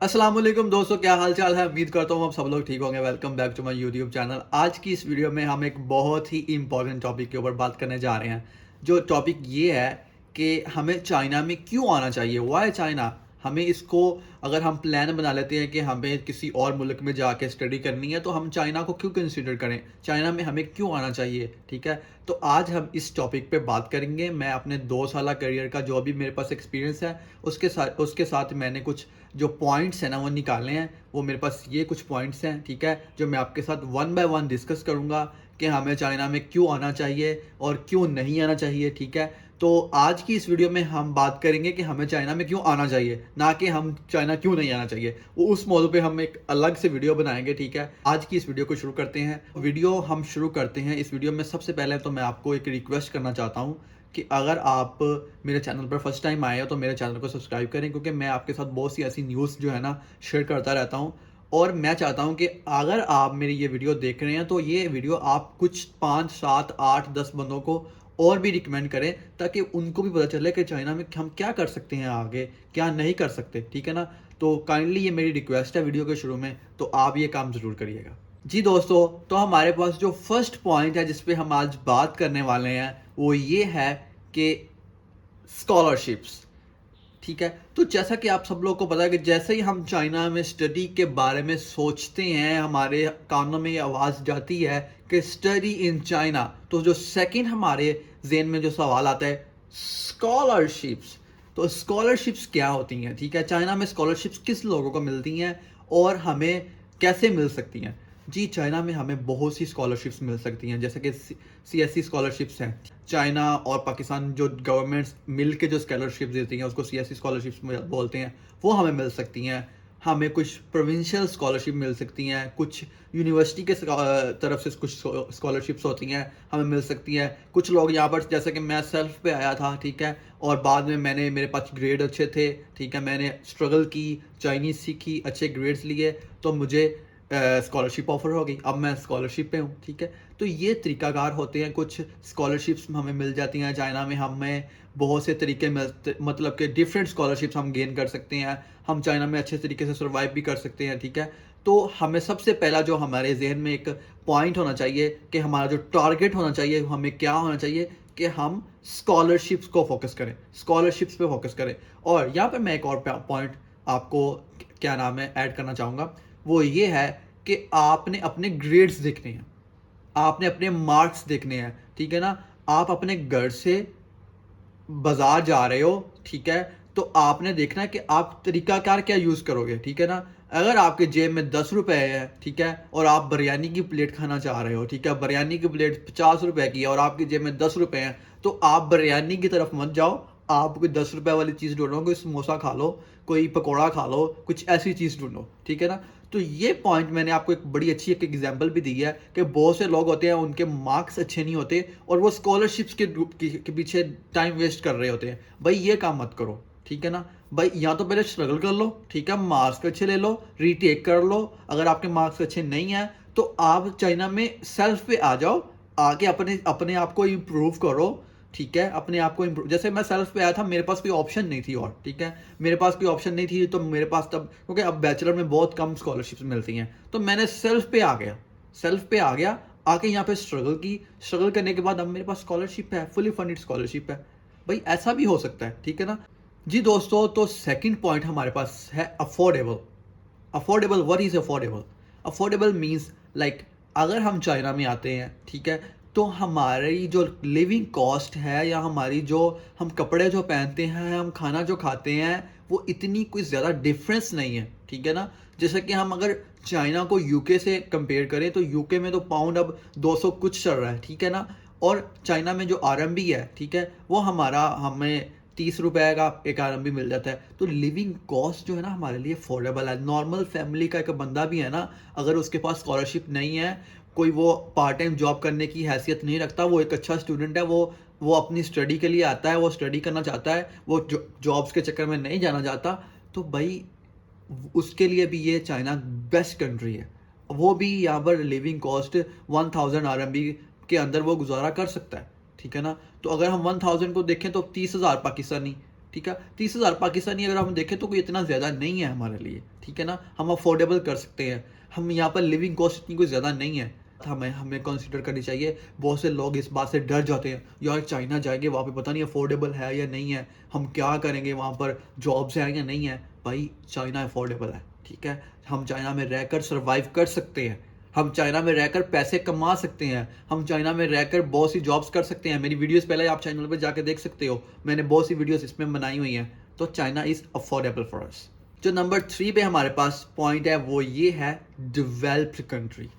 अस्सलाम वालेकुम दोस्तों, क्या हाल चाल है। उम्मीद करता हूँ आप सब लोग ठीक होंगे। Welcome back to my YouTube channel. आज की इस वीडियो में हम एक बहुत ही इंपॉर्टेंट टॉपिक के ऊपर बात करने जा रहे हैं। जो टॉपिक ये है कि हमें चाइना में क्यों आना चाहिए, वाई चाइना। हमें इसको अगर हम प्लान बना लेते हैं कि हमें किसी और मुल्क में जाके स्टडी करनी है तो हम चाइना को क्यों कंसिडर करें, चाइना में हमें क्यों आना चाहिए। ठीक है, तो आज हम इस टॉपिक पे बात करेंगे। मैं अपने 2 साल करियर का जो भी मेरे पास एक्सपीरियंस है उसके साथ मैंने कुछ जो पॉइंट्स हैं ना वो निकालने हैं। वो मेरे पास ये कुछ पॉइंट्स हैं, ठीक है, जो मैं आपके साथ वन बाय वन डिस्कस करूंगा कि हमें चाइना में क्यों आना चाहिए और क्यों नहीं आना चाहिए। ठीक है, तो आज की इस वीडियो में हम बात करेंगे कि हमें चाइना में क्यों आना चाहिए, ना कि हम चाइना क्यों नहीं आना चाहिए। वो उस मौजू पे हम एक अलग से वीडियो बनाएंगे। ठीक है, आज की इस वीडियो को शुरू करते हैं। वीडियो हम शुरू करते हैं। इस वीडियो में सबसे पहले तो मैं आपको एक रिक्वेस्ट करना चाहता हूँ कि अगर आप मेरे चैनल पर फर्स्ट टाइम आए हो तो मेरे चैनल को सब्सक्राइब करें, क्योंकि मैं आपके साथ बहुत सी ऐसी न्यूज़ जो है ना शेयर करता रहता हूँ। और मैं चाहता हूँ कि अगर आप मेरी ये वीडियो देख रहे हैं तो ये वीडियो आप कुछ 5 7 8 10 बंदों को और भी रिकमेंड करें, ताकि उनको भी पता चले कि चाइना में हम क्या कर सकते हैं, आगे क्या नहीं कर सकते। ठीक है ना, तो काइंडली ये मेरी रिक्वेस्ट है वीडियो के शुरू में, तो आप ये काम ज़रूर करिएगा। जी दोस्तों, तो हमारे पास जो फर्स्ट पॉइंट है जिस पे हम आज बात करने वाले हैं वो ये है कि स्कॉलरशिप्स। ठीक है, तो जैसा कि आप सब लोग को पता है कि जैसे ही हम चाइना में स्टडी के बारे में सोचते हैं, हमारे कानों में ये आवाज़ जाती है कि स्टडी इन चाइना, तो जो सेकंड हमारे जेन में जो सवाल आता है स्कॉलरशिप्स। तो स्कॉलरशिप्स क्या होती हैं, ठीक है, चाइना में स्कॉलरशिप्स किस लोगों को मिलती हैं और हमें कैसे मिल सकती हैं। जी, चाइना में हमें बहुत सी स्कॉलरशिप्स मिल सकती हैं, जैसे कि CSC स्कॉलरशिप्स हैं। चाइना और पाकिस्तान जो गवर्नमेंट्स मिल के जो स्कॉलरशिप देती हैं उसको CSC स्कॉलरशिप्स बोलते हैं, वो हमें मिल सकती हैं। हमें कुछ प्रोविंशियल स्कॉलरशिप मिल सकती हैं, कुछ यूनिवर्सिटी के तरफ से कुछ स्कॉलरशिप्स होती हैं हमें मिल सकती हैं। कुछ लोग यहाँ पर, जैसे कि मैं सेल्फ पे आया था, ठीक है, और बाद में मेरे पास ग्रेड अच्छे थे, ठीक है, मैंने स्ट्रगल की, चाइनीज़ सीखी, अच्छे ग्रेड्स लिए, तो मुझे स्कॉलरशिप ऑफर हो गई। अब मैं स्कॉलरशिप पे हूँ। ठीक है, तो ये तरीकाकार होते हैं। कुछ स्कॉलरशिप्स हमें मिल जाती हैं चाइना में, हमें बहुत से तरीके मिलते, मतलब कि डिफरेंट स्कॉलरशिप्स हम गेन कर सकते हैं। हम चाइना में अच्छे तरीके से सर्वाइव भी कर सकते हैं। ठीक है, तो हमें सबसे पहला जो हमारे जहन में एक पॉइंट होना चाहिए कि हमारा जो टारगेट होना चाहिए, हमें क्या होना चाहिए कि हम स्कॉलरशिप्स को फोकस करें, स्कॉलरशिप्स पे फोकस करें। और यहाँ पे मैं एक और पॉइंट आपको क्या नाम है ऐड करना चाहूँगा, वो ये है कि आपने अपने ग्रेड्स देखने हैं, आपने अपने मार्क्स देखने हैं। ठीक है ना, आप अपने घर से बाजार जा रहे हो, ठीक है, तो आपने देखना है कि आप तरीकाकार क्या यूज़ करोगे। ठीक है ना, अगर आपके जेब में 10 रुपए है, ठीक है, और आप बिरयानी की प्लेट खाना चाह रहे हो, ठीक है, बिरयानी की प्लेट 50 रुपए की है और आपकी जेब में 10 रुपए हैं, तो आप बिरयानी की तरफ मत जाओ। आप कोई 10 रुपए वाली चीज़ ढूंढो, कोई समोसा खा लो, कोई पकौड़ा खा लो, कुछ ऐसी चीज़ ढूंढो। ठीक है ना, तो ये पॉइंट मैंने आपको एक बड़ी अच्छी एक एग्जांपल भी दी है कि बहुत से लोग होते हैं, उनके मार्क्स अच्छे नहीं होते और वो स्कॉलरशिप्स के पीछे टाइम वेस्ट कर रहे होते हैं। भाई ये काम मत करो। ठीक है ना भाई, या तो पहले स्ट्रगल कर लो, ठीक है, मार्क्स अच्छे ले लो, रीटेक कर लो। अगर आपके मार्क्स अच्छे नहीं हैं तो आप चाइना में सेल्फ पे आ जाओ, आके अपने अपने आप को इम्प्रूव करो। ठीक है, अपने आप को इम्प्रूव, जैसे मैं सेल्फ पे आया था, मेरे पास कोई ऑप्शन नहीं थी और, ठीक है, मेरे पास कोई ऑप्शन नहीं थी, तो मेरे पास तब, क्योंकि अब बैचलर में बहुत कम स्कॉलरशिप्स मिलती हैं, तो मैंने सेल्फ पे आ गया, सेल्फ पे आ गया, आके यहाँ पे स्ट्रगल की। स्ट्रगल करने के बाद अब मेरे पास स्कॉलरशिप है, फुली फंडेड स्कॉलरशिप है। भाई ऐसा भी हो सकता है। ठीक है ना जी दोस्तों, तो सेकंड पॉइंट हमारे पास है affordable. Affordable, what is affordable? Affordable means like, अगर हम चाइना में आते हैं, ठीक है, तो हमारी जो लिविंग कॉस्ट है, या हमारी जो हम कपड़े जो पहनते हैं, हम खाना जो खाते हैं, वो इतनी कोई ज़्यादा डिफरेंस नहीं है। ठीक है ना, जैसे कि हम अगर चाइना को यूके से कंपेयर करें तो यूके में तो पाउंड अब 200 कुछ चल रहा है। ठीक है ना, और चाइना में जो आरएमबी है, ठीक है, वो हमारा हमें 30 रुपए का एक आरएमबी मिल जाता है। तो लिविंग कॉस्ट जो है ना हमारे लिए अफोर्डेबल है। नॉर्मल फैमिली का एक बंदा भी है ना, अगर उसके पास स्कॉलरशिप नहीं है, कोई वो पार्ट टाइम जॉब करने की हैसियत नहीं रखता, वो एक अच्छा स्टूडेंट है, वो अपनी स्टडी के लिए आता है, वो स्टडी करना चाहता है, वो जॉब्स के चक्कर में नहीं जाना चाहता, तो भाई उसके लिए भी ये चाइना बेस्ट कंट्री है। वो भी यहाँ पर लिविंग कॉस्ट 1000 आरएमबी के अंदर वो गुजारा कर सकता है। ठीक है ना, तो अगर हम 1000 को देखें तो 30,000 पाकिस्तानी, ठीक है। 30,000 पाकिस्तानी अगर हम देखें तो कोई इतना ज़्यादा नहीं है हमारे लिए, ठीक है ना। हम अफोर्डेबल कर सकते हैं, हम यहाँ पर लिविंग कॉस्ट इतनी कोई ज़्यादा नहीं है। हमें हमें कंसिडर करनी चाहिए। बहुत से लोग इस बात से डर जाते हैं, यार चाइना जाएंगे वहाँ पे पता नहीं अफोर्डेबल है या नहीं है, हम क्या करेंगे वहाँ पर, जॉब्स हैं या नहीं है। भाई चाइना अफोर्डेबल है, ठीक है। हम चाइना में रहकर सर्वाइव कर सकते हैं, हम चाइना में रहकर पैसे कमा सकते हैं, हम चाइना में रहकर बहुत सी जॉब्स कर सकते हैं। मेरी वीडियोस पहले आप चैनल पर जाकर देख सकते हो, मैंने बहुत सी वीडियोस इसमें बनाई हुई हैं। तो China is affordable for us. जो नंबर 3 पे हमारे पास पॉइंट है वो ये है डेवलप्ड कंट्री।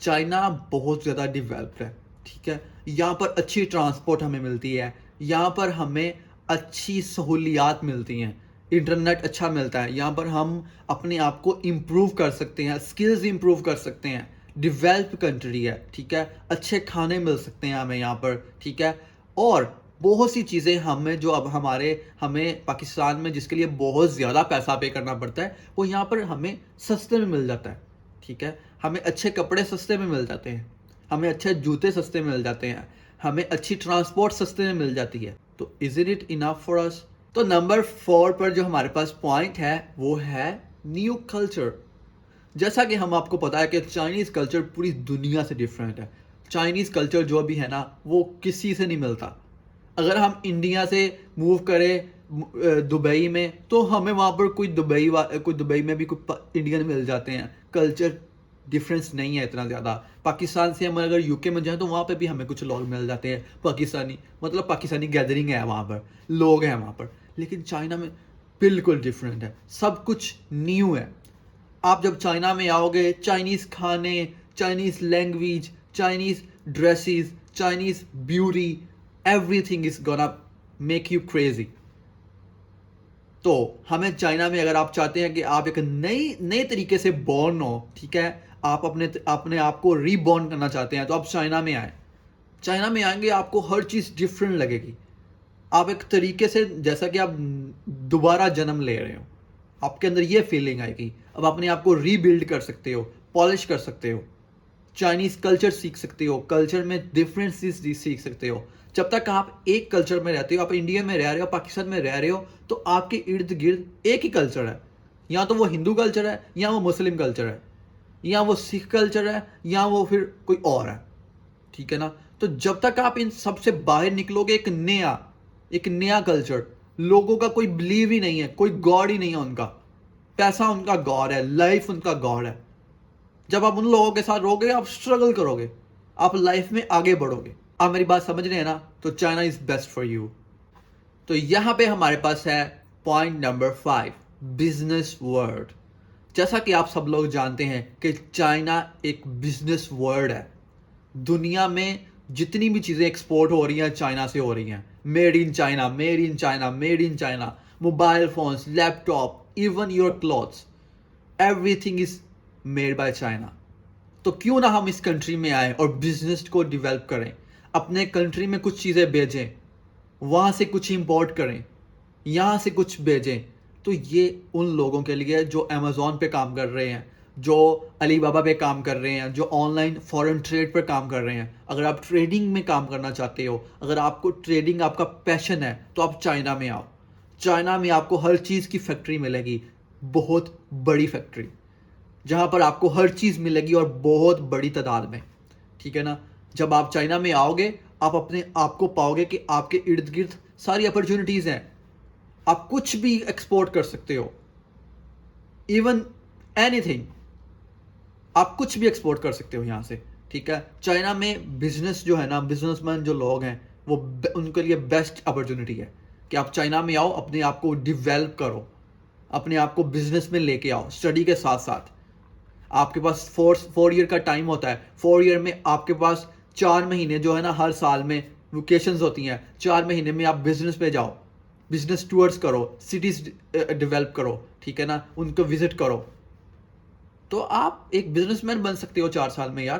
चाइना बहुत ज़्यादा डेवलप्ड है, ठीक है। यहाँ पर अच्छी ट्रांसपोर्ट हमें मिलती है, यहाँ पर हमें अच्छी सहूलियात मिलती हैं, इंटरनेट अच्छा मिलता है, यहाँ पर हम अपने आप को इम्प्रूव कर सकते हैं, स्किल्स इम्प्रूव कर सकते हैं। डेवलप्ड कंट्री है, ठीक है। अच्छे खाने मिल सकते हैं हमें यहाँ पर, ठीक है। और बहुत सी चीज़ें हमें जो अब हमें पाकिस्तान में जिसके लिए बहुत ज़्यादा पैसा पे करना पड़ता है, वो यहाँ पर हमें सस्ते में मिल जाता है, ठीक है। हमें अच्छे कपड़े सस्ते में मिल जाते हैं, हमें अच्छे जूते सस्ते में मिल जाते हैं, हमें अच्छी ट्रांसपोर्ट सस्ते में मिल जाती है। तो is it enough for us? तो नंबर 4 पर जो हमारे पास पॉइंट है वो है न्यू कल्चर। जैसा कि हम आपको पता है कि चाइनीज़ कल्चर पूरी दुनिया से डिफरेंट है। चाइनीज़ कल्चर जो भी है ना वो किसी से नहीं मिलता। अगर हम इंडिया से मूव करें दुबई में, तो हमें वहाँ पर कोई दुबई में भी कोई इंडियन मिल जाते हैं। कल्चर डिफरेंस नहीं है इतना ज़्यादा। पाकिस्तान से हम अगर यूके में जाएं तो वहाँ पे भी हमें कुछ लोग मिल जाते हैं पाकिस्तानी, मतलब पाकिस्तानी गैदरिंग है वहाँ पर, लोग हैं वहाँ पर। लेकिन चाइना में बिल्कुल डिफरेंट है, सब कुछ न्यू है। आप जब चाइना में आओगे, चाइनीज़ खाने, Chinese language, Chinese dresses, Chinese beauty, everything is gonna make you crazy. तो हमें चाइना में, अगर आप चाहते हैं कि आप एक नए तरीके से बॉर्न हो, ठीक है, आप अपने आप को रीबॉर्न करना चाहते हैं, तो आप चाइना में आए। चाइना में आएंगे आपको हर चीज़ डिफरेंट लगेगी। आप एक तरीके से जैसा कि आप दोबारा जन्म ले रहे हो, आपके अंदर ये फीलिंग आएगी। अब अपने आप को रीबिल्ड कर सकते हो, पॉलिश कर सकते हो, चाइनीज़ कल्चर सीख सकते हो, कल्चर में डिफरेंसेस सीख सकते हो। जब तक आप एक कल्चर में रहते हो, आप इंडिया में रह रहे हो, पाकिस्तान में रह रहे हो, तो आपके इर्द गिर्द एक ही कल्चर है। या तो वो हिंदू कल्चर है, या वो मुस्लिम कल्चर है, या वो सिख कल्चर है, या वो फिर कोई और है, ठीक है ना। तो जब तक आप इन सबसे बाहर निकलोगे, एक नया कल्चर, लोगों का कोई बिलीव ही नहीं है, कोई गॉड ही नहीं है उनका, पैसा उनका गॉड है, लाइफ उनका गॉड है। जब आप उन लोगों के साथ रहोगे, आप स्ट्रगल करोगे, आप लाइफ में आगे बढ़ोगे। आप मेरी बात समझ रहे हैं ना? तो China is best for you. तो यहां पे हमारे पास है पॉइंट नंबर 5, बिजनेस वर्ल्ड। जैसा कि आप सब लोग जानते हैं कि चाइना एक बिजनेस वर्ल्ड है। दुनिया में जितनी भी चीज़ें एक्सपोर्ट हो रही हैं चाइना से हो रही हैं। Made in China, made in China, made in China. Mobile phones, laptop, even your clothes, everything is made by China. तो क्यों ना हम इस कंट्री में आए और बिजनेस को डेवलप करें, अपने कंट्री में कुछ चीज़ें भेजें, वहाँ से कुछ इंपोर्ट करें, यहाँ से कुछ भेजें। तो ये उन लोगों के लिए जो अमेज़ॉन पे काम कर रहे हैं, जो अलीबाबा पे काम कर रहे हैं, जो ऑनलाइन फॉरेन ट्रेड पर काम कर रहे हैं। अगर आप ट्रेडिंग में काम करना चाहते हो, अगर आपको ट्रेडिंग आपका पैशन है, तो आप चाइना में आओ। चाइना में आपको हर चीज़ की फैक्ट्री मिलेगी, बहुत बड़ी फैक्ट्री, जहाँ पर आपको हर चीज़ मिलेगी और बहुत बड़ी तादाद में, ठीक है ना। जब आप चाइना में आओगे, आप अपने आप को पाओगे कि आपके इर्द गिर्द सारी अपॉर्चुनिटीज़ हैं। आप कुछ भी एक्सपोर्ट कर सकते हो, इवन एनीथिंग, आप कुछ भी एक्सपोर्ट कर सकते हो यहाँ से, ठीक है। चाइना में बिजनेस जो है ना, बिजनेसमैन जो लोग हैं, वो उनके लिए बेस्ट अपॉर्चुनिटी है कि आप चाइना में आओ, अपने आप को डिवेल्प करो, अपने आप को बिजनेस में लेके आओ, स्टडी के साथ साथ। आपके पास 4 ईयर का टाइम होता है। 4 ईयर में आपके पास 4 महीने जो है ना, हर साल में वेकेशंस होती हैं। 4 महीने में आप बिजनेस पे जाओ, बिजनेस टूर्स करो, सिटीज डेवलप करो, ठीक है ना, उनको विजिट करो। तो आप एक बिजनेसमैन बन सकते हो 4 साल में यार।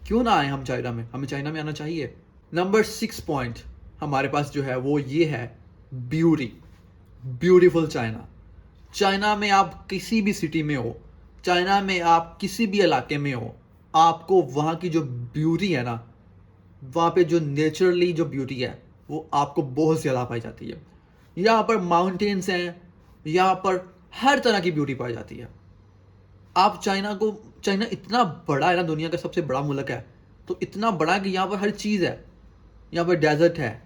क्यों ना आए हम चाइना में? हमें चाइना में आना चाहिए। नंबर 6 पॉइंट हमारे पास जो है वो ये है, ब्यूटी, ब्यूटीफुल चाइना। चाइना में आप किसी भी सिटी में हो, चाइना में आप किसी भी इलाके में हो, आपको वहाँ की जो ब्यूटी है ना, वहाँ पे जो नेचुरली जो ब्यूटी है, वो आपको बहुत ज़्यादा पाई जाती है। यहाँ पर माउंटेन्स हैं, यहाँ पर हर तरह की ब्यूटी पाई जाती है। आप चाइना इतना बड़ा है ना, दुनिया का सबसे बड़ा मुल्क है, तो इतना बड़ा है कि यहाँ पर हर चीज़ है। यहाँ पर डेजर्ट है,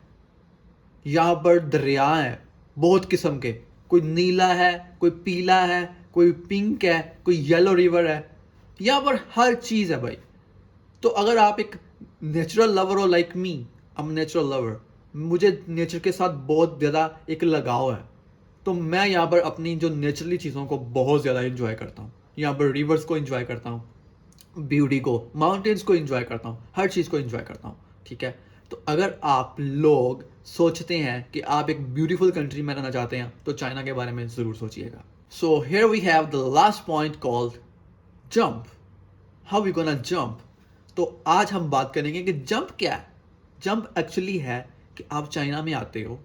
यहाँ पर दरिया हैं बहुत किस्म के, कोई नीला है, कोई पीला है, कोई पिंक है, कोई येलो रिवर है, यहाँ पर हर चीज़ है भाई। तो अगर आप एक नेचुरल लवर हो like me, I am natural lover, मुझे नेचर के साथ बहुत ज़्यादा एक लगाव है, तो मैं यहाँ पर अपनी जो नेचुरली चीज़ों को बहुत ज़्यादा इंजॉय करता हूँ। यहाँ पर रिवर्स को इंजॉय करता हूँ, ब्यूटी को, माउंटेन्स को इंजॉय करता हूँ, हर चीज़ को इंजॉय करता हूँ। ठीक है, तो अगर आप लोग सोचते हैं कि आप एक ब्यूटीफुल कंट्री में रहना चाहते हैं तो चाइना के बारे में ज़रूर सोचिएगा। So here we have the last point called jump. How we gonna jump? तो आज हम बात करेंगे कि जंप क्या है। जंप एक्चुअली है कि आप चाइना में आते हो,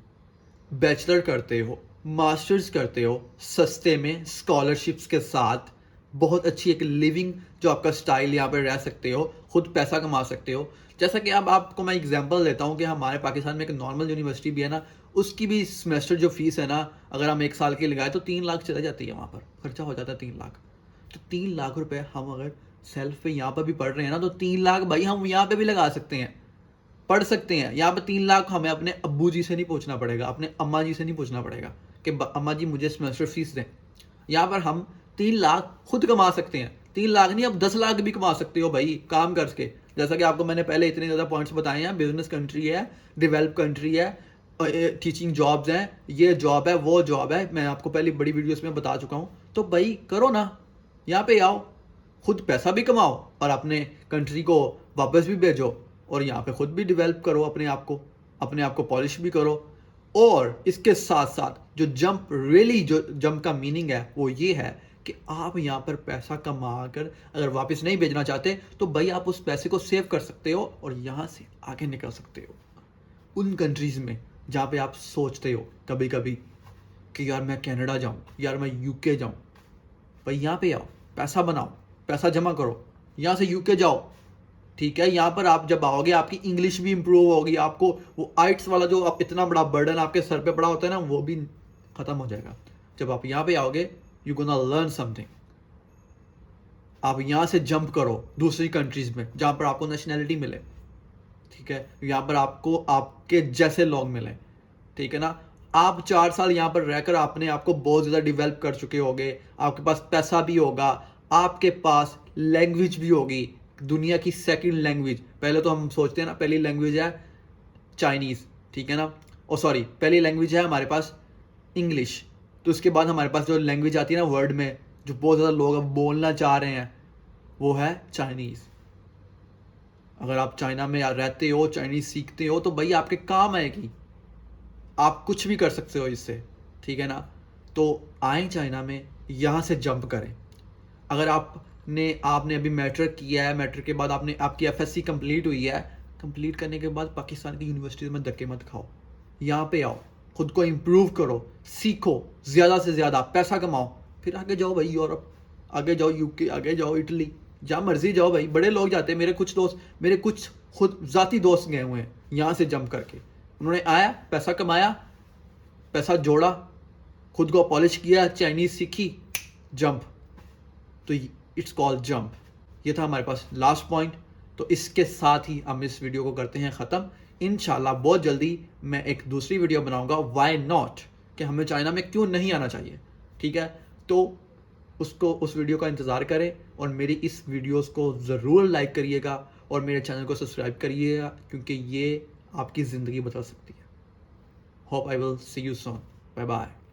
बैचलर करते हो, मास्टर्स करते हो, सस्ते में स्कॉलरशिप्स के साथ, बहुत अच्छी एक लिविंग जो आपका स्टाइल यहाँ पर रह सकते हो, खुद पैसा कमा सकते हो। जैसा कि अब आपको मैं एग्जांपल देता हूँ कि हमारे पाकिस्तान में एक नॉर्मल यूनिवर्सिटी भी है ना, उसकी भी सेमेस्टर जो फीस है ना, अगर हम 1 साल की लगाए तो 3 लाख चला जाती है, वहाँ पर खर्चा हो जाता है 3 लाख। तो 3 लाख रुपए हम अगर सेल्फ पे यहाँ पर भी पढ़ रहे हैं ना, तो 3 लाख भाई हम यहाँ पे भी लगा सकते हैं, पढ़ सकते हैं। यहाँ पे 3 लाख हमें अपने अब्बू जी से नहीं पूछना पड़ेगा, अपने अम्मा जी से नहीं पूछना पड़ेगा कि अम्मा जी मुझे सेमेस्टर फीस दें। यहाँ पर हम 3 लाख खुद कमा सकते हैं। 3 लाख नहीं, अब 10 लाख भी कमा सकते हो भाई काम करके। जैसा कि आपको मैंने पहले इतने ज़्यादा पॉइंट्स बताए हैं, बिजनेस कंट्री है, डेवलप कंट्री है, टीचिंग जॉब्स हैं, ये जॉब है, वो जॉब है, मैं आपको पहले बड़ी वीडियोस में बता चुका हूँ। तो भाई करो ना, यहाँ पे आओ, खुद पैसा भी कमाओ और अपने कंट्री को वापस भी भेजो, और यहाँ पे खुद भी डेवलप करो अपने आप को पॉलिश भी करो। और इसके साथ साथ जो जंप रियली, जो जंप का मीनिंग है वो ये है कि आप यहाँ पर पैसा कमा कर अगर वापस नहीं भेजना चाहते तो भाई आप उस पैसे को सेव कर सकते हो और यहाँ से आगे निकल सकते हो उन कंट्रीज़ में जहाँ पे आप सोचते हो कभी कभी कि यार मैं कनाडा जाऊँ, यार मैं यूके जाऊँ। भाई यहाँ पे आओ, पैसा बनाओ, पैसा जमा करो, यहाँ से यूके जाओ। ठीक है, यहाँ पर आप जब आओगे आपकी इंग्लिश भी इंप्रूव होगी, आपको वो आइट्स वाला जो आप इतना बड़ा बर्डन आपके सर पे पड़ा होता है ना, वो भी खत्म हो जाएगा। जब आप यहाँ पे आओगे यू गोना लर्न समथिंग। आप यहाँ से जंप करो दूसरी कंट्रीज में जहाँ पर आपको नेशनैलिटी मिले। ठीक है, यहाँ पर आपको आपके जैसे लोग मिले। ठीक है ना, आप 4 साल यहाँ पर रहकर आपने आपको बहुत ज़्यादा डेवलप कर चुके होगे, आपके पास पैसा भी होगा, आपके पास लैंग्वेज भी होगी, दुनिया की सेकंड लैंग्वेज। पहले तो हम सोचते हैं ना पहली लैंग्वेज है चाइनीज़, ठीक है ना, ओ सॉरी, पहली लैंग्वेज है हमारे पास इंग्लिश, तो उसके बाद हमारे पास जो लैंग्वेज आती है ना वर्ल्ड में, जो बहुत ज़्यादा लोग अब बोलना चाह रहे हैं, वो है चाइनीज़। अगर आप चाइना में रहते हो, चाइनीज़ सीखते हो, तो भाई आपके काम आएगी, आप कुछ भी कर सकते हो इससे। ठीक है ना, तो आए चाइना में, यहाँ से जंप करें। अगर आपने अभी मैट्रिक किया है, मैट्रिक के बाद आपने आपकी एफएससी कंप्लीट हुई है, कंप्लीट करने के बाद पाकिस्तान की यूनिवर्सिटीज़ में धक्के मत खाओ, यहाँ पे आओ, खुद को इम्प्रूव करो, सीखो, ज़्यादा से ज़्यादा पैसा कमाओ, फिर आगे जाओ भाई यूरोप, आगे जाओ यूके, आगे जाओ इटली, जहाँ मर्जी जाओ भाई। बड़े लोग जाते हैं, मेरे कुछ खुद ज़ाती दोस्त गए हुए हैं यहाँ से जंप करके। उन्होंने आया, पैसा कमाया, पैसा जोड़ा, खुद को पॉलिश किया, चाइनीज़ सीखी, जंप। तो इट्स कॉल्ड जंप। ये था हमारे पास लास्ट पॉइंट। तो इसके साथ ही हम इस वीडियो को करते हैं ख़त्म। इंशाल्लाह बहुत जल्दी मैं एक दूसरी वीडियो बनाऊंगा, व्हाई नॉट, कि हमें चाइना में क्यों नहीं आना चाहिए। ठीक है, तो उस वीडियो का इंतज़ार करें और मेरी इस वीडियोस को ज़रूर लाइक करिएगा और मेरे चैनल को सब्सक्राइब करिएगा, क्योंकि ये आपकी ज़िंदगी बदल सकती है। Hope I will see you soon. Bye bye.